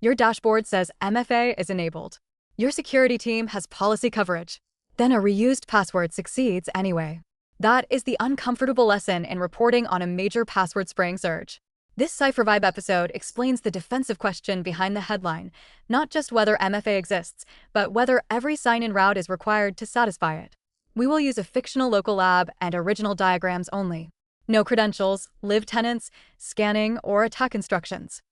Your dashboard says MFA is enabled. Your security team has policy coverage. Then a reused password succeeds anyway. That is the uncomfortable lesson in reporting on a major password spraying surge. This CipherVibe episode explains the defensive question behind the headline, not just whether MFA exists, but whether every sign-in route is required to satisfy it. We will use a fictional local lab and original diagrams only. No credentials, live tenants, scanning, or attack instructions.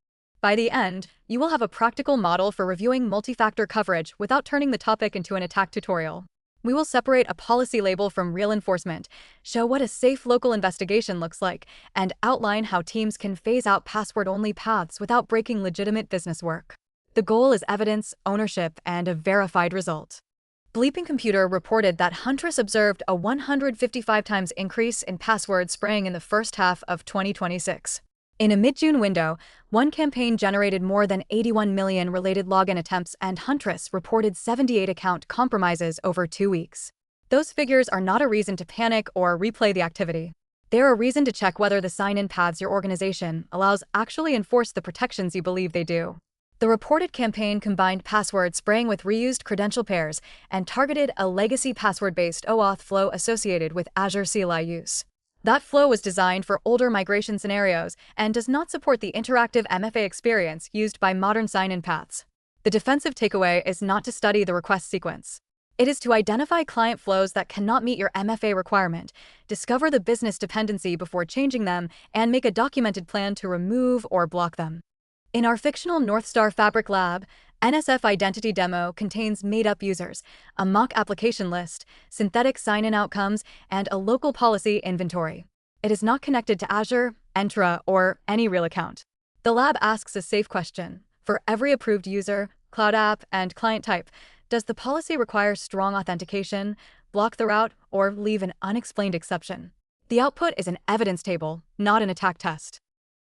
By the end, you will have a practical model for reviewing multi-factor coverage without turning the topic into an attack tutorial. We will separate a policy label from real enforcement, show what a safe local investigation looks like, and outline how teams can phase out password-only paths without breaking legitimate business work. The goal is evidence, ownership, and a verified result. Bleeping Computer reported that Huntress observed a 155 times increase in password spraying in the first half of 2026. In a mid-June window, one campaign generated more than 81 million related login attempts, and Huntress reported 78 account compromises over 2 weeks. Those figures are not a reason to panic or replay the activity. They're a reason to check whether the sign-in paths your organization allows actually enforce the protections you believe they do. The reported campaign combined password spraying with reused credential pairs and targeted a legacy password-based OAuth flow associated with Azure CLI use. That flow was designed for older migration scenarios and does not support the interactive MFA experience used by modern sign-in paths. The defensive takeaway is not to study the request sequence. It is to identify client flows that cannot meet your MFA requirement, discover the business dependency before changing them, and make a documented plan to remove or block them. In our fictional Northstar Fabric Lab, NSF Identity Demo contains made-up users, a mock application list, synthetic sign-in outcomes, and a local policy inventory. It is not connected to Azure, Entra, or any real account. The lab asks a safe question. For every approved user, cloud app, and client type, does the policy require strong authentication, block the route, or leave an unexplained exception? The output is an evidence table, not an attack test.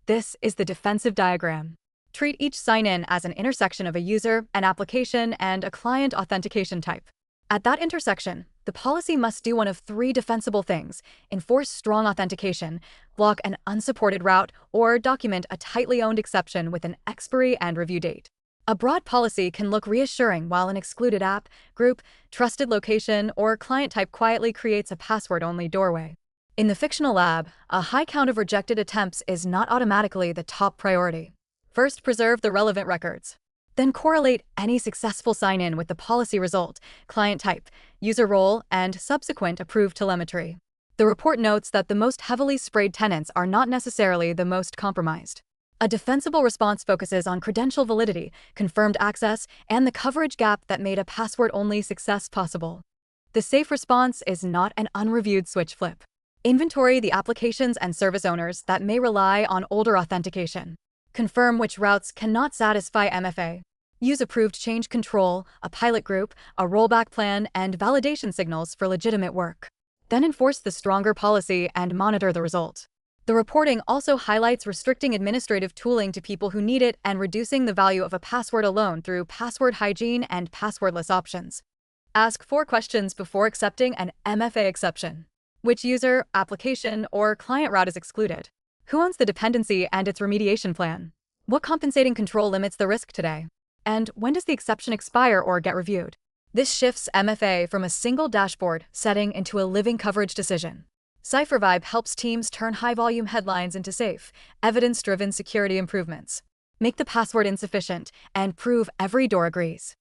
This is the defensive diagram. Treat each sign-in as an intersection of a user, an application, and a client authentication type. At that intersection, the policy must do one of 3 defensible things: enforce strong authentication, block an unsupported route, or document a tightly owned exception with an expiry and review date. A broad policy can look reassuring while an excluded app, group, trusted location, or client type quietly creates a password-only doorway. In the fictional lab, a high count of rejected attempts is not automatically the top priority. First, preserve the relevant records. Then correlate any successful sign-in with the policy result, client type, user role, and subsequent approved telemetry. The report notes that the most heavily sprayed tenants are not necessarily the most compromised. A defensible response focuses on credential validity, confirmed access, and the coverage gap that made a password-only success possible. The safe response is not an unreviewed switch flip. Inventory the applications and service owners that may rely on older authentication. Confirm which routes cannot satisfy MFA. Use approved change control, a pilot group, a rollback plan, and validation signals for legitimate work. Then enforce the stronger policy and monitor the result. The reporting also highlights restricting administrative tooling to people who need it and reducing the value of a password alone through password hygiene and passwordless options. Ask 4 questions before accepting an MFA exception. Which user, application, or client route is excluded? Who owns the dependency and its remediation plan? What compensating control limits the risk today? And when does the exception expire or get reviewed? This shifts MFA from a single dashboard setting into a living coverage decision. CipherVibe helps teams turn high-volume headlines into safe, evidence-driven security improvements. Make the password insufficient and prove every door agrees.